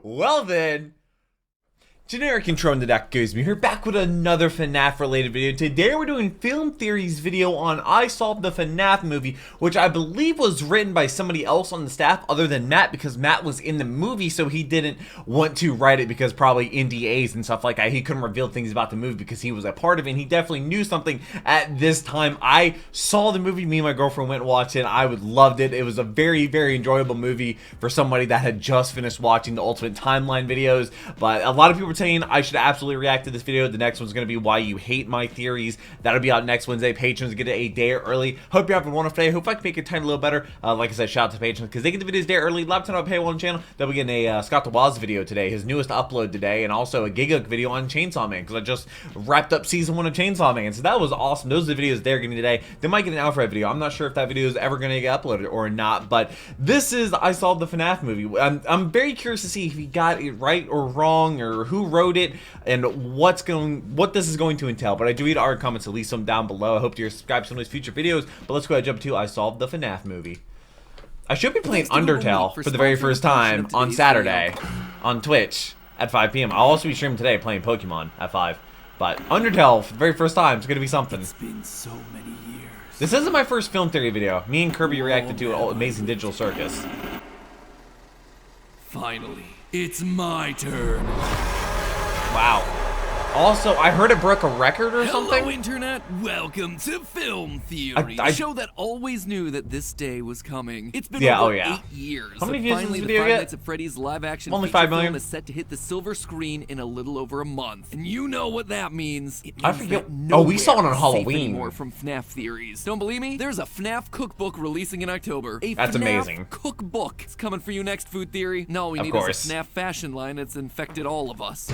Well then, generic intro in the deck goes me here, back with another FNAF related video. Today we're doing film theories video on I Solved the FNAF movie, which I believe was written by somebody else on the staff other than Matt, because Matt was in the movie, so he didn't want to write it because probably NDAs and stuff like that. He couldn't reveal things about the movie because he was a part of it, and he definitely knew something at this time. I saw the movie, me and my girlfriend went and watched it. I loved it. It was a very, very enjoyable movie for somebody that had just finished watching the Ultimate Timeline videos, but a lot of people were saying I should absolutely react to this video. The next one's going to be why you hate my theories. That'll be out next Wednesday. Patrons get it a day early. Hope you're having a wonderful day. Hope I can make your time a little better. Like I said, shout out to patrons because they get the videos a day early. Live on our paywall channel. Then we get a Scott the Woz video today, his newest upload today, and also a Giga video on Chainsaw Man because I just wrapped up season 1 of Chainsaw Man, so that was awesome. Those are the videos they're getting today. They might get an Alfred video. I'm not sure if that video is ever going to get uploaded or not, but this is I Solved the FNAF movie. I'm very curious to see if he got it right or wrong, or who wrote it, and what this is going to entail. But I do read our comments, at least some down below. I hope you're subscribed to some of these future videos. But let's go ahead and jump to I Solved the FNAF movie. I should be playing Undertale for the very first time on Saturday on Twitch at 5 p.m. I'll also be streaming today playing Pokemon at 5. But Undertale for the very first time is going to be something. It's been so many years. This isn't my first film theory video. Me and Kirby reacted to Amazing Digital Circus. Finally, it's my turn. Wow. Also, I heard it broke a record or something. Hello, Internet. Welcome to Film Theory, the show that always knew that this day was coming. It's been over 8 years. How many views finally, does this the video Five get? Nights at Freddy's live-action Only feature 5 million. film is set to hit the silver screen in a little over a month. And you know what that means. It means I forget. that Oh, we saw it on nowhere is safe Halloween. anymore from FNAF theories. Don't believe me? There's a FNAF cookbook releasing in October. That's FNAF amazing. cookbook. It's coming for you next, Food Theory. No, we need is a FNAF fashion line that's infected all of us.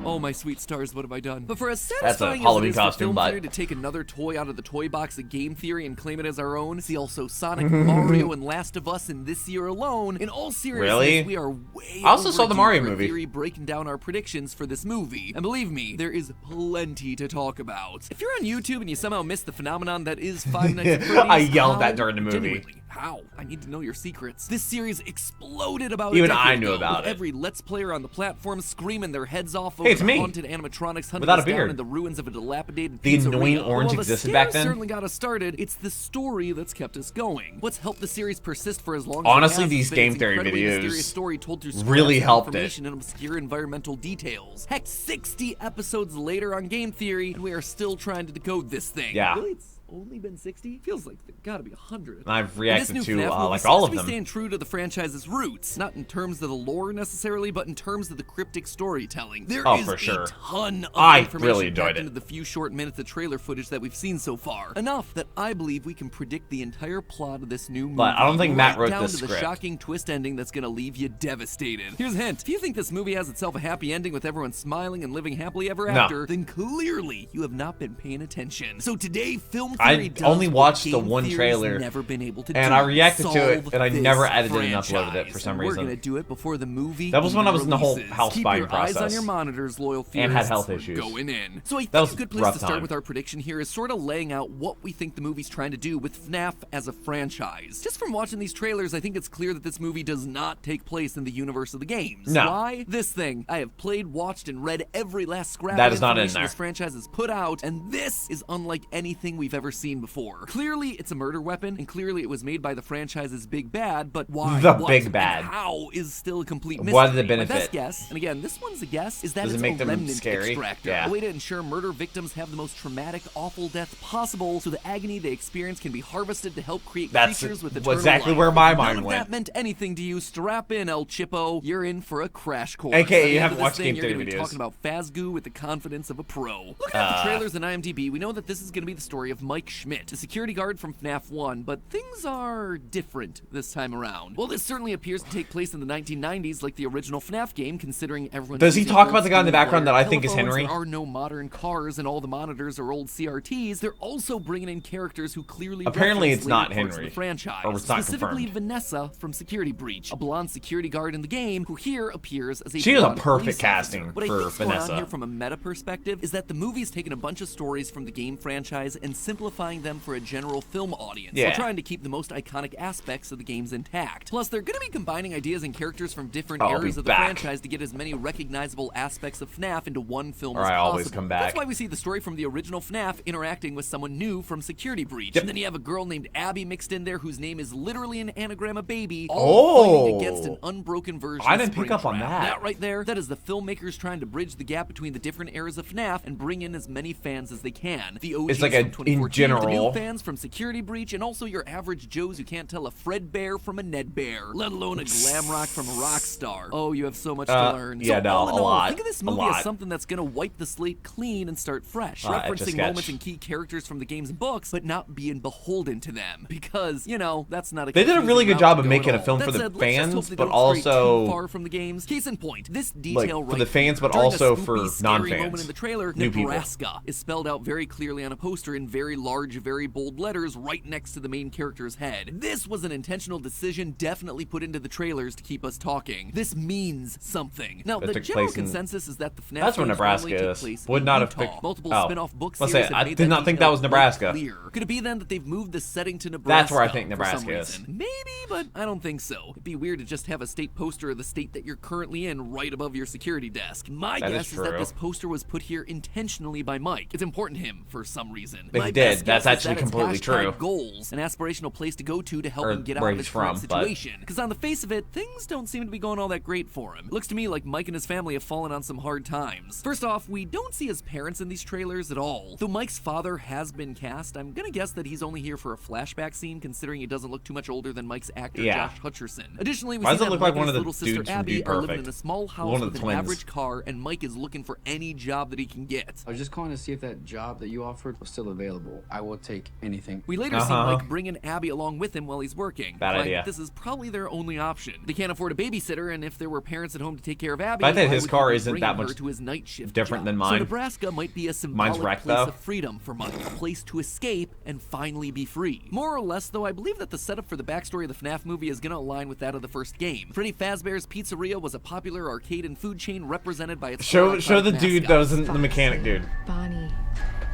Oh, my sweet stars, what have I done? But for as satisfying as it is for Film Theory to take another toy out of the toy box of Game Theory and claim it as our own, see also Sonic, Mario, and Last of Us in this year alone, in all seriousness, we are way I also saw the Mario overdue for movie. Theory breaking down our predictions for this movie. And believe me, there is plenty to talk about. If you're on YouTube and you somehow missed the phenomenon that is Five Nights at Freddy's, I yelled that during the movie. Genuinely, how? I need to know your secrets. This series exploded about Even a decade I knew ago, about with it. every Let's Player on the platform screaming their heads off over Hey, it's the me. haunted animatronics hunting Without a us down beard. in the ruins of a dilapidated The pizzeria. annoying orange While the existed scares back then? certainly got us started, it's the story that's kept us going. What's helped the series persist for as long as Honestly, it has these been game its theory incredibly videos mysterious story told through really scraps of helped it. information and obscure environmental details. Heck, 60 episodes later on Game Theory, and we are still trying to decode this thing. Yeah. Really? It's only been 60? Feels like there gotta be 100. I've reacted This to new FNAF movie like all seems of to be them. staying true to the franchise's roots, not in terms of the lore necessarily, but in terms of the cryptic storytelling. There is for sure. a ton of I information really enjoyed packed it. into the few short minutes of trailer footage that we've seen so far. Enough that I believe we can predict the entire plot of this new movie. But I don't think Matt right wrote down this to the script. shocking twist ending that's gonna leave you devastated. Here's a hint: if you think this movie has itself a happy ending with everyone smiling and living happily ever No. after, then clearly you have not been paying attention. So today, Film Theory I does only what watched the Game one Theory's trailer, never been able to and do. I reacted to it, Solve and I this never edited and uploaded it franchise. for some And reason. We're gonna do it before the movie. That was when I even was in the whole releases. house Keep buying your eyes on process. your monitors, loyal And had theorists. health We're issues. going in. So I think That was a good place rough to start time. with our prediction here is sort of laying out what we think the movie's trying to do with FNAF as a franchise. Just from watching these trailers, I think it's clear that this movie does not take place in the universe of the games. No. Why? This thing. I have played, watched, and read every last scrap That of is not in information there. this franchise has put out, and this is unlike anything we've ever seen before. Clearly, it's a murder weapon, and clearly it was made by the franchise's big bad, but why? The what, big and bad. how is still a complete mystery. What are the My benefit? best guess, and again, this one's a guess, is that Does it it's make a them remnant scary? extractor. Yeah. A way to ensure murder victims have the most traumatic, awful death possible, so the agony they experience can be harvested to help create That's creatures with eternal exactly life. where my If mind none of went. that meant anything to you, strap in, El Chipo. You're in for a crash course. AKA, By the you end haven't of this watched thing, Game you're Theory gonna be videos. talking about Phasgoo with the confidence of a pro. Looking at the trailers and IMDb, we know that this is going to be the story of Mike Schmidt, a security guard from FNAF 1, but things are different this time around. Well, this certainly appears to take place in the 1990s like the original FNAF game, considering everyone... Does he talk about the guy in the background that I think is Henry? There are no modern cars and all the monitors are old CRTs. They're also bringing in characters who clearly Apparently reference it's not later parts of Henry, the franchise. or it's not Specifically confirmed. Vanessa from Security Breach, a blonde security guard in the game who here appears as a She is a blonde perfect police casting officer. What for I think's going on Vanessa. here from a meta perspective is that the movie's taken a bunch of stories from the game franchise and simplified simplifying them for a general film audience, while trying to keep the most iconic aspects of the games intact. Plus, they're gonna be combining ideas and characters from different eras of the franchise to get as many recognizable aspects of FNAF into one film as possible. Always come back. That's why we see the story from the original FNAF interacting with someone new from Security Breach. And then you have a girl named Abby mixed in there whose name is literally an anagram of baby, all fighting against an unbroken version I didn't pick up on that. That right there, that is the filmmakers trying to bridge the gap between the different eras of FNAF and bring in as many fans as they can. The OGs it's like from 2014, in general. the new fans from Security Breach, and also your average Joes who can't tell a Fred Bear from a Ned Bear, let alone a Glamrock from a Rockstar. Oh, you have so much to learn. Yeah, so no, all in a all, lot. Think of this movie as something that's gonna wipe the slate clean and start fresh, referencing moments and key characters from the game's books, but not being beholden to them. Because, you know, that's not a They did a really good job of making a film for the fans, but also far from the games. Case in point, this detail like, for the fans, but also for non-fans. Moment in the trailer, New Nebraska people. is spelled out very clearly on a poster in very large, very bold letters right next to the main character's head. This was an intentional decision, definitely put into the trailers to keep us talking. This means something. Now, the general consensus is that the FNAF that's where Nebraska is. Would not have picked. Multiple spin-off books. I did not think that was Nebraska. Clear. Could it be then that they've moved the setting to Nebraska? That's where I think Nebraska is. Maybe, but I don't think so. It'd be weird to just have a state poster of the state that you're currently in right above your security desk. My guess is that this poster was put here intentionally by Mike. It's important to him for some reason. He did. That's actually completely true. Goals, an aspirational place to go to help him get out of his current situation. Because on the face of it, things don't seem to be going all that great for him. It looks to me like Mike and his family have fallen on some hard times. First off, we don't see his parents in these trailers at all. Though Mike's father has been cast, I'm gonna guess that he's only here for a flashback scene, considering he doesn't look too much older than Mike's actor Josh Hutcherson. Additionally, we see that Mike and his little sister Abby are living in a small house with an average car, and Mike is looking for any job that he can get. I was just calling to see if that job that you offered was still available. I will take anything. We later see Mike bring in Abby along with him while he's working. Bad idea. This is probably their only option. They can't afford a babysitter, and if there were parents at home to take care of Abby, I bet his car isn't that much to his night shift different than So mine. Nebraska might be a symbolic place of freedom for Mike, a place to escape and finally be free. More or less, though, I believe that the setup for the backstory of the FNAF movie is going to align with that of the first game. Freddy Fazbear's Pizzeria was a popular arcade and food chain represented by its show the dude that was in the mechanic dude. Bonnie,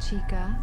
Chica,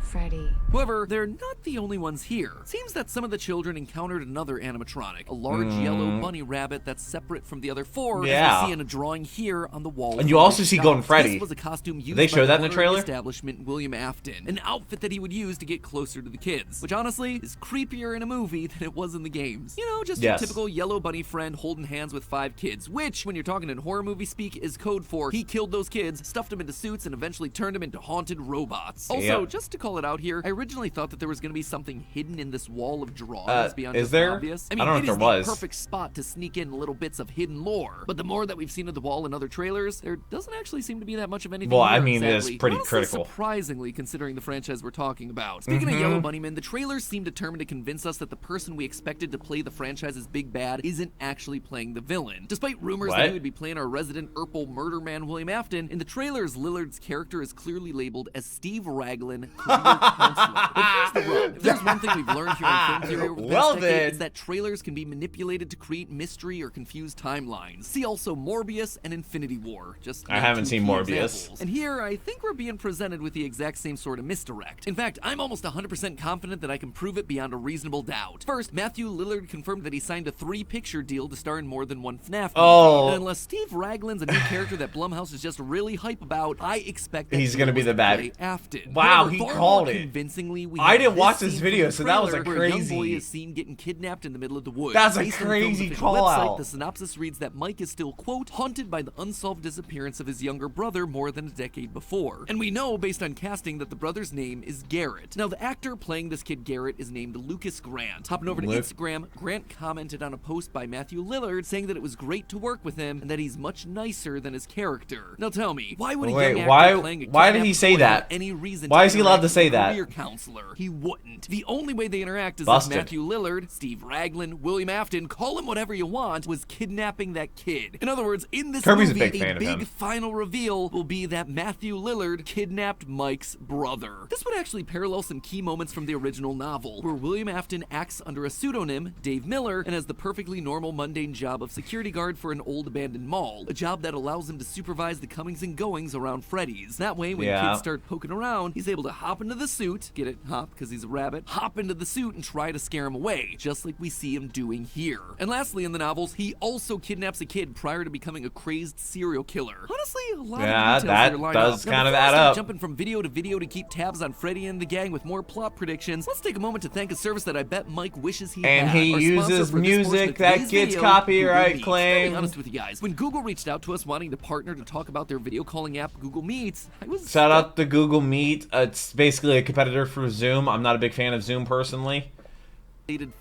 Freddy. However, they're not the only ones here. Seems that some of the children encountered another animatronic, a large yellow bunny rabbit that's separate from the other four, as we see in a drawing here on the wall. And you also see Golden Freddy. This was a costume used they show by that in the trailer? establishment William Afton, an outfit that he would use to get closer to the kids, which honestly is creepier in a movie than it was in the games. You know, just your typical yellow bunny friend holding hands with 5 kids, which, when you're talking in horror movie speak, is code for he killed those kids, stuffed them into suits, and eventually turned them into haunted robots. Also, just to call it out here, I originally thought that there was going to be something hidden in this wall of drawings beyond just obvious. I mean, don't know it if there is was. the perfect spot to sneak in little bits of hidden lore, but the more that we've seen of the wall in other trailers, there doesn't actually seem to be that much of anything. Well, here, I mean, sadly. it is pretty Honestly, critical. Surprisingly, considering the franchise we're talking about. Speaking of Yellow Bunnyman, the trailers seem determined to convince us that the person we expected to play the franchise's big bad isn't actually playing the villain. Despite rumors that he would be playing our resident Urple murder man William Afton, in the trailers, Lillard's character is clearly labeled as Steve Raglan, career counselor. But here's the rub. If there's one thing we've learned here on film theory over the past decade, it's that trailers can be manipulated to create mystery or confuse timelines. See also Morbius and Infinity War. I haven't seen Morbius. Examples. And here, I think we're being presented with the exact same sort of misdirect. In fact, I'm almost 100% confident that I can prove it beyond a reasonable doubt. First, Matthew Lillard confirmed that he signed a 3-picture deal to star in more than one FNAF movie. And unless Steve Raglan's a new character that Blumhouse is just really hype about, I expect that he's going to be the bad. Afton. Wow, However, he called it. Convincingly, I didn't watch this video, so that was a where a young boy crazy. is seen getting kidnapped in the middle of the woods. That's a Based on crazy the call website, out. The synopsis reads that Mike is still, quote, haunted by the unsolved disappearance of his younger brother more than a decade before. And we know, based on casting, that the brother's name is Garrett. Now, the actor playing this kid Garrett is named Lucas Grant. Hopping over to Instagram, Grant commented on a post by Matthew Lillard saying that it was great to work with him and that he's much nicer than his character. Now tell me, why would a young actor playing a why did he say that? Any reason why is he allowed to say that? Career counselor? He wouldn't. The only way they interact is that Matthew Lillard, Steve Raglan, William Afton, call him whatever you want, was kidnapping that kid. In other words, in this movie, a big final reveal will be that Matthew Lillard kidnapped Mike's brother. This would actually parallel some key moments from the original novel, where William Afton acts under a pseudonym, Dave Miller, and has the perfectly normal mundane job of security guard for an old abandoned mall, a job that allows him to supervise the comings and goings around Freddy's. That way, when kids start poking around, he's able to hop into the suit, get it, hop, because he's a rabbit, hop into the suit and try to scare him away, just like we see him doing here. And lastly, in the novels, he also kidnaps a kid prior to becoming a crazed serial killer. Honestly, a lot of details that here line does up. kind of add up. Jumping from video to video to keep tabs on Freddy and the gang with more plot predictions, let's take a moment to thank a service that I bet Mike wishes he had. And he uses music that gets copyright claims. To be honest with you guys, when Google reached out to us wanting to partner to talk about their video calling app Google Meets, I was shout out to Google Meet. It's basically a competitor for Zoom. I'm not a big fan of Zoom personally.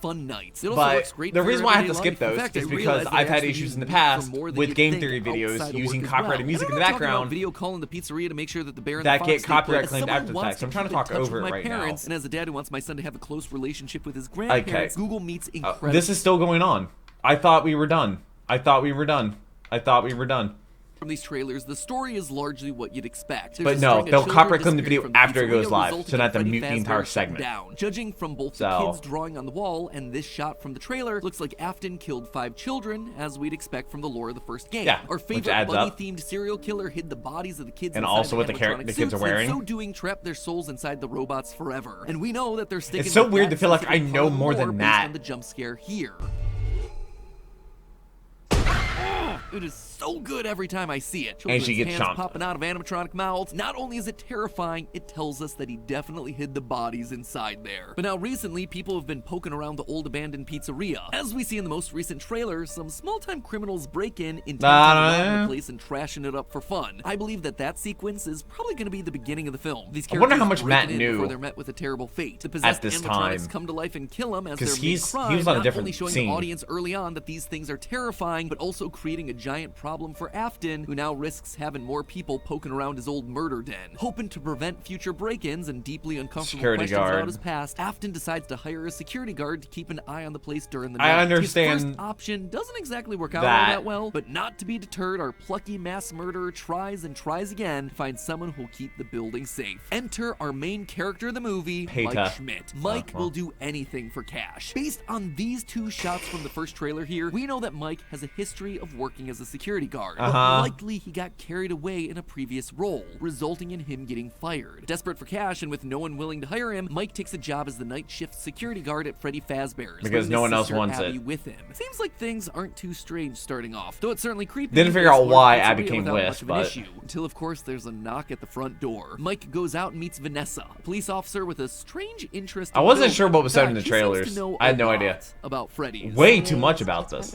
Fun nights. But the reason why I have to skip those is because I've had issues in the past with game theory videos using copyrighted music in the background video calling the pizzeria to make sure that the bear that get copyright claimed after the fact. So I'm trying to talk over it right now. And as a dad who wants my son to have a close relationship with his grandparents, Google Meets incredible. This is still going on. I thought we were done. I thought we were done. From these trailers, the story is largely what you'd expect. But no, they'll copyright claim the video after it goes live, so not to mute the entire segment. Judging from both the kids drawing on the wall and this shot from the trailer, looks like Afton killed 5 children, as we'd expect from the lore of the first game. Yeah, our favorite bunny-themed serial killer hid the bodies of the kids and inside also what the kids are wearing. So doing, trapped their souls inside the robots forever. And we know that they're sticking. It's so weird to feel like I know more than that. On the jump scare here. It is so good every time I see it. And she gets hands chomped. Popping out of animatronic mouths. Not only is it terrifying, it tells us that he definitely hid the bodies inside there. But now recently, people have been poking around the old abandoned pizzeria. As we see in the most recent trailer, some small-time criminals break in, intending to rob the place and trashing it up for fun. I believe that sequence is probably going to be the beginning of the film. These characters I wonder how much Matt knew before they're met with a terrible fate. The possessed animatronics come to life and kill him as they're mid-crime, he was on a not different only showing scene. the audience early on that these things are terrifying, but also creating a giant problem for Afton, who now risks having more people poking around his old murder den. Hoping to prevent future break-ins and deeply uncomfortable questions about his past, Afton decides to hire a security guard to keep an eye on the place during the night. I understand. His first option doesn't exactly work out all that well, but not to be deterred, our plucky mass murderer tries and tries again to find someone who'll keep the building safe. Enter our main character of the movie, Mike Schmidt. Mike will do anything for cash. Based on these 2 shots from the first trailer here, we know that Mike has a history of working as a security guard. But likely he got carried away in a previous role, resulting in him getting fired. Desperate for cash and with no one willing to hire him, Mike takes a job as the night shift security guard at Freddy Fazbear's. Because no one else wants Abby it. With him. Seems like things aren't too strange starting off, though it's certainly creepy. Didn't figure out why Abby came with, but until of course there's a knock at the front door. Mike goes out and meets Vanessa, a police officer with a strange interest. I wasn't sure what was said in the trailers. I had no idea about Freddy's. Way too much about this.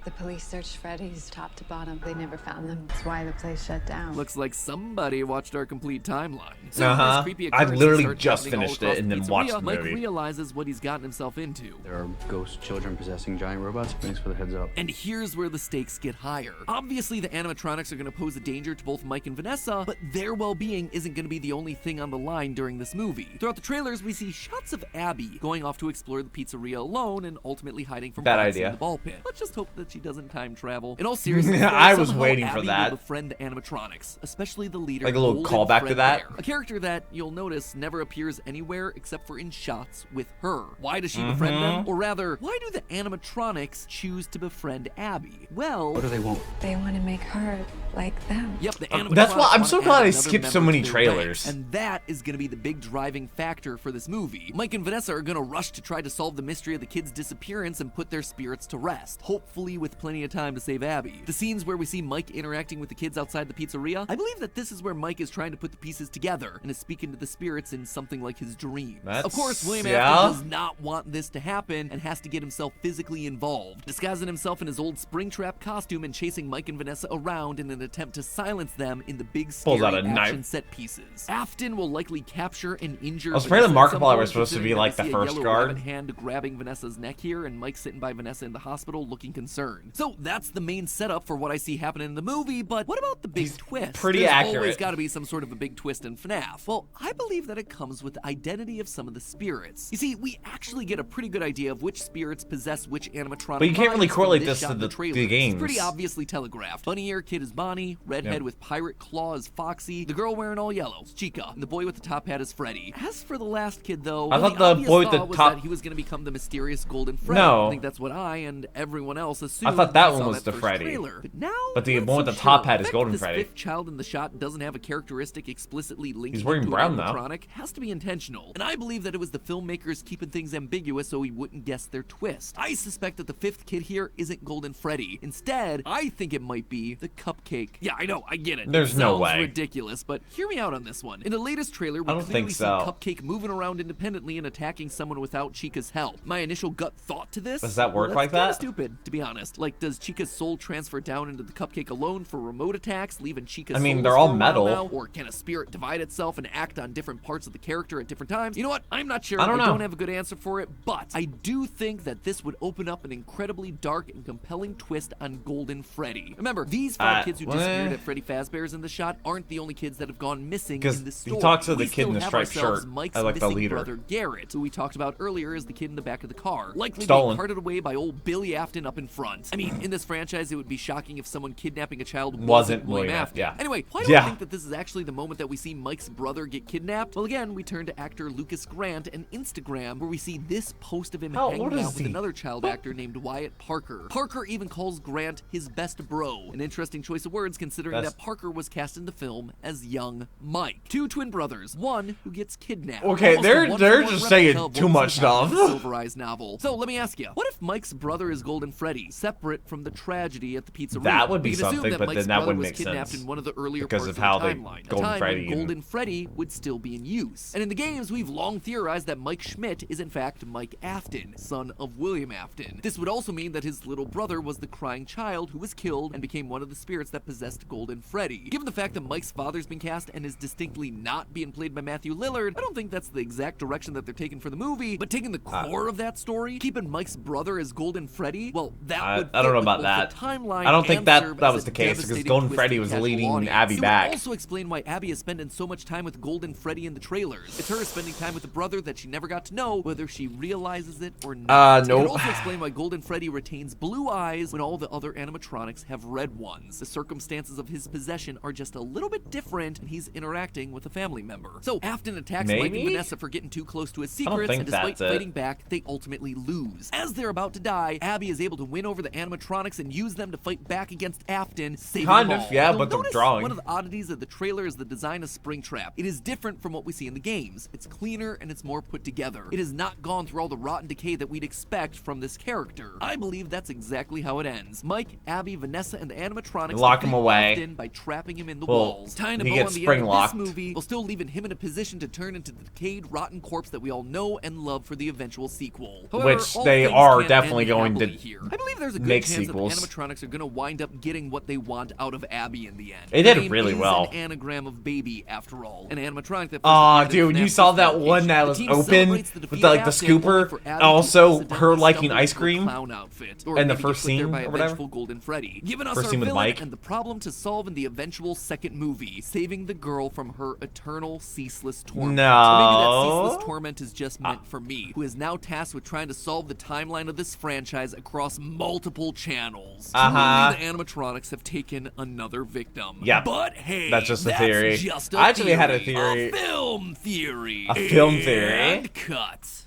The police searched Freddy's top to bottom. They never found them. That's why the place shut down. Looks like somebody watched our complete timeline. So I literally just finished it and then watched the movie. Mike realizes what he's gotten himself into. There are ghost children possessing giant robots. Thanks for the heads up. And here's where the stakes get higher. Obviously, the animatronics are going to pose a danger to both Mike and Vanessa, but their well-being isn't going to be the only thing on the line during this movie. Throughout the trailers, we see shots of Abby going off to explore the pizzeria alone and ultimately hiding from in the ball pit. Let's just hope that she doesn't time travel. In all seriousness, I was waiting for that. Will befriend the animatronics, especially the leader. Like a little callback to that. Bear, a character that you'll notice never appears anywhere except for in shots with her. Why does she befriend them? Or rather, why do the animatronics choose to befriend Abby? Well, what do they want? They want to make her like them. Yep, the animatronics. That's why I'm so glad I skipped so many trailers. And that is going to be the big driving factor for this movie. Mike and Vanessa are going to rush to try to solve the mystery of the kids' disappearance and put their spirits to rest, hopefully with plenty of time to save Abby. The scenes where we see Mike interacting with the kids outside the pizzeria, I believe that this is where Mike is trying to put the pieces together and is speaking to the spirits in something like his dreams. Of course, William Afton does not want this to happen and has to get himself physically involved, disguising himself in his old Springtrap costume and chasing Mike and Vanessa around in an attempt to silence them in the big scary action set pieces. Afton will likely capture and injure. I was afraid the Markiplier was supposed to be like the first guard. Hand grabbing Vanessa's neck here, and Mike sitting by Vanessa in the hospital looking concerned. So that's the main setup for what I see happening in the movie. But what about the big twist? Pretty accurate. There's always got to be some sort of a big twist in FNAF. Well, I believe that it comes with the identity of some of the spirits. You see, we actually get a pretty good idea of which spirits possess which animatronic. But you can't really correlate this to the games. It's pretty obviously telegraphed. Bunny Ear Kid is Bonnie. Bonnie, redhead with pirate claw is Foxy, the girl wearing all yellow is Chica, and the boy with the top hat is Freddy. As for the last kid, though, I thought the boy with the was top that he was going to become the mysterious Golden Freddy. No. I think that's what I and everyone else assumed. I thought that when one saw was the Freddy. Trailer. But now, But the not one with so the top sure. hat is The fact Golden that this Freddy. fifth child in the shot doesn't have a characteristic explicitly linked He's wearing to brown, an though. animatronic has to be intentional. And I believe that it was the filmmakers keeping things ambiguous so we wouldn't guess their twist. I suspect that the fifth kid here isn't Golden Freddy. Instead, I think it might be the Cupcake. Yeah, I know, I get it. There's no way. Sounds ridiculous, but hear me out on this one. In the latest trailer, we I don't clearly think see so. Cupcake moving around independently and attacking someone without Chica's help. My initial gut thought to this: Does that work well, like that's that? kinda stupid, to be honest. Like, does Chica's soul transfer down into the Cupcake alone for remote attacks, leaving Chica's I mean, souls they're all for a while metal. now? Or can a spirit divide itself and act on different parts of the character at different times? You know what? I'm not sure. I don't know. don't have a good answer for it, but I do think that this would open up an incredibly dark and compelling twist on Golden Freddy. Remember, these 5 kids who disappeared at Freddy Fazbear's in the shot aren't the only kids that have gone missing in the story. He talks to the We kid in the still have striped ourselves shirt. Mike's I like the missing leader. brother Garrett, who we talked about earlier as the kid in the back of the car, likely Stolen. being carted away by old Billy Afton up in front. I mean, in this franchise, it would be shocking if someone kidnapping a child wasn't William Afton. Yeah. Anyway, why do I think that this is actually the moment that we see Mike's brother get kidnapped? Well, again, we turn to actor Lucas Grant and Instagram, where we see this post of him How hanging old is out with he? another child actor named Wyatt Parker. Parker even calls Grant his best bro, an interesting choice of words considering that Parker was cast in the film as young Mike. 2 twin brothers, one who gets kidnapped. Okay, Almost a they're one-for-one just replica saying of too what much we see happening in the stuff. Silver Eyes novel. So let me ask you, what if Mike's brother is Golden Freddy, separate from the tragedy at the pizzeria? That would be We can assume something, that but Mike's then that brother wouldn't was make kidnapped sense in one of the earlier because parts of the how they timeline, Golden a time Freddy when and- Golden Freddy would still be in use. And in the games, we've long theorized that Mike Schmidt is in fact Mike Afton, son of William Afton. This would also mean that his little brother was the crying child who was killed and became one of the spirits that possessed Golden Freddy. Given the fact that Mike's father's been cast and is distinctly not being played by Matthew Lillard, I don't think that's the exact direction that they're taking for the movie, but taking the core of that story, keeping Mike's brother as Golden Freddy, well, that would I don't fit know with about both that. the timeline I don't think and that serve that as was a the case because devastating Golden twist Freddy to was casual leading audience. Abby It would back. also explain why Abby is spending so much time with Golden Freddy in the trailers. It's her spending time with a brother that she never got to know, whether she realizes it or not. Nope. It would also explain why Golden Freddy retains blue eyes when all the other animatronics have red ones. The circumstances of his possession are just a little bit different, and he's interacting with a family member. So Afton attacks Mike and Maybe? Vanessa for getting too close to his I don't secrets, think and despite that's it. fighting back, they ultimately lose. As they're about to die, Abby is able to win over the animatronics and use them to fight back against Afton, saving Kind them of, all. yeah, You'll but they're notice drawing. one of the oddities of the trailer is the design of Springtrap. It is different from what we see in the games. It's cleaner and it's more put together. It has not gone through all the rotten decay that we'd expect from this character. I believe that's exactly how it ends. Mike, Abby, Vanessa, and the animatronics Lock him defeat away. Afton by trapping him in the Well, walls. Tying a he bow gets on the end spring of locked. this movie, while still leaving him in a position to turn into the decayed, rotten corpse that we all know and love for the eventual sequel. However, Which all they things are can't definitely end going to happily here. I believe there's a good make chance sequels. that the animatronics are going to wind up getting what they want out of Abby in the end. They Her did name really is well. An anagram of baby, after all. An animatronic that Aw, first appeared in dude, you FNAF saw that first one that location. was The team open celebrates the with defeat the, of like the Afton, only scooper, for Abby and to also accidentally her liking stumble ice into a cream clown outfit, or in the maybe first get put there scene by or a whatever. vengeful Golden Freddy, giving us First our scene with villain Mike. and the problem to solve in the eventual second movie, saving the girl from her eternal ceaseless torment. No. Or maybe that ceaseless torment is just meant for me, who is now tasked with trying to solve the timeline of this franchise across multiple channels. Uh-huh. Truly, the animatronics have taken another victim. Yep. But hey, That's just a theory. Just a I actually had a theory. theory. A film theory. A film theory? And cut.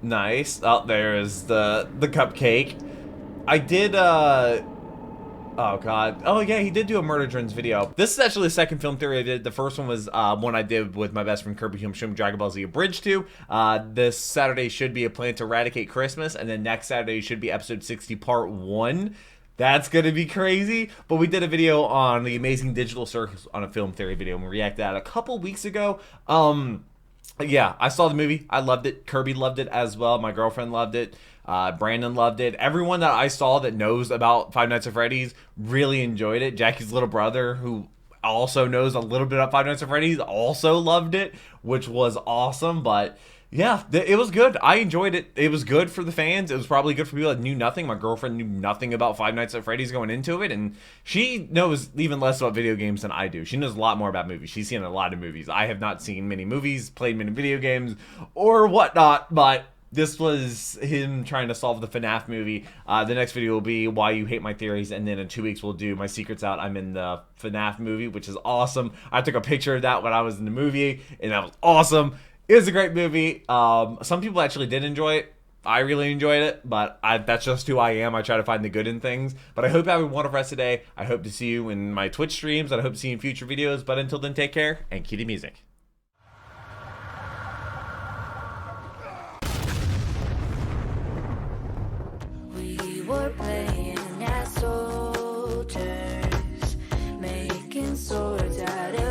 Nice. Oh, there is the cupcake. I did oh god. Oh yeah, he did do a Murder Drones video. This is actually the second film theory I did. The first one was one I did with my best friend Kirby Hume showing Dragon Ball Z Abridged 2. This Saturday should be a plan to eradicate Christmas, and then next Saturday should be episode 60 part 1. That's gonna be crazy. But we did a video on the Amazing Digital Circus on a film theory video, and we reacted to that a couple weeks ago. Yeah, I saw the movie. I loved it. Kirby loved it as well. My girlfriend loved it. Brandon loved it. Everyone that I saw that knows about Five Nights at Freddy's really enjoyed it. Jackie's little brother, who also knows a little bit about Five Nights at Freddy's, also loved it, which was awesome. But yeah, it was good. I enjoyed it. It was good for the fans. It was probably good for people that knew nothing. My girlfriend knew nothing about Five Nights at Freddy's going into it, and she knows even less about video games than I do. She knows a lot more about movies. She's seen a lot of movies. I have not seen many movies, played many video games, or whatnot, but this was him trying to solve the FNAF movie. The next video will be why you hate my theories, and then in 2 weeks we'll do my secrets out. I'm in the FNAF movie, which is awesome. I took a picture of that when I was in the movie, and that was awesome. It was a great movie. Some people actually did enjoy it. I really enjoyed it, but that's just who I am. I try to find the good in things. But I hope you have a wonderful rest of the day. I hope to see you in my Twitch streams, and I hope to see you in future videos. But until then, take care, and cue the music. We were playing as soldiers, making swords out of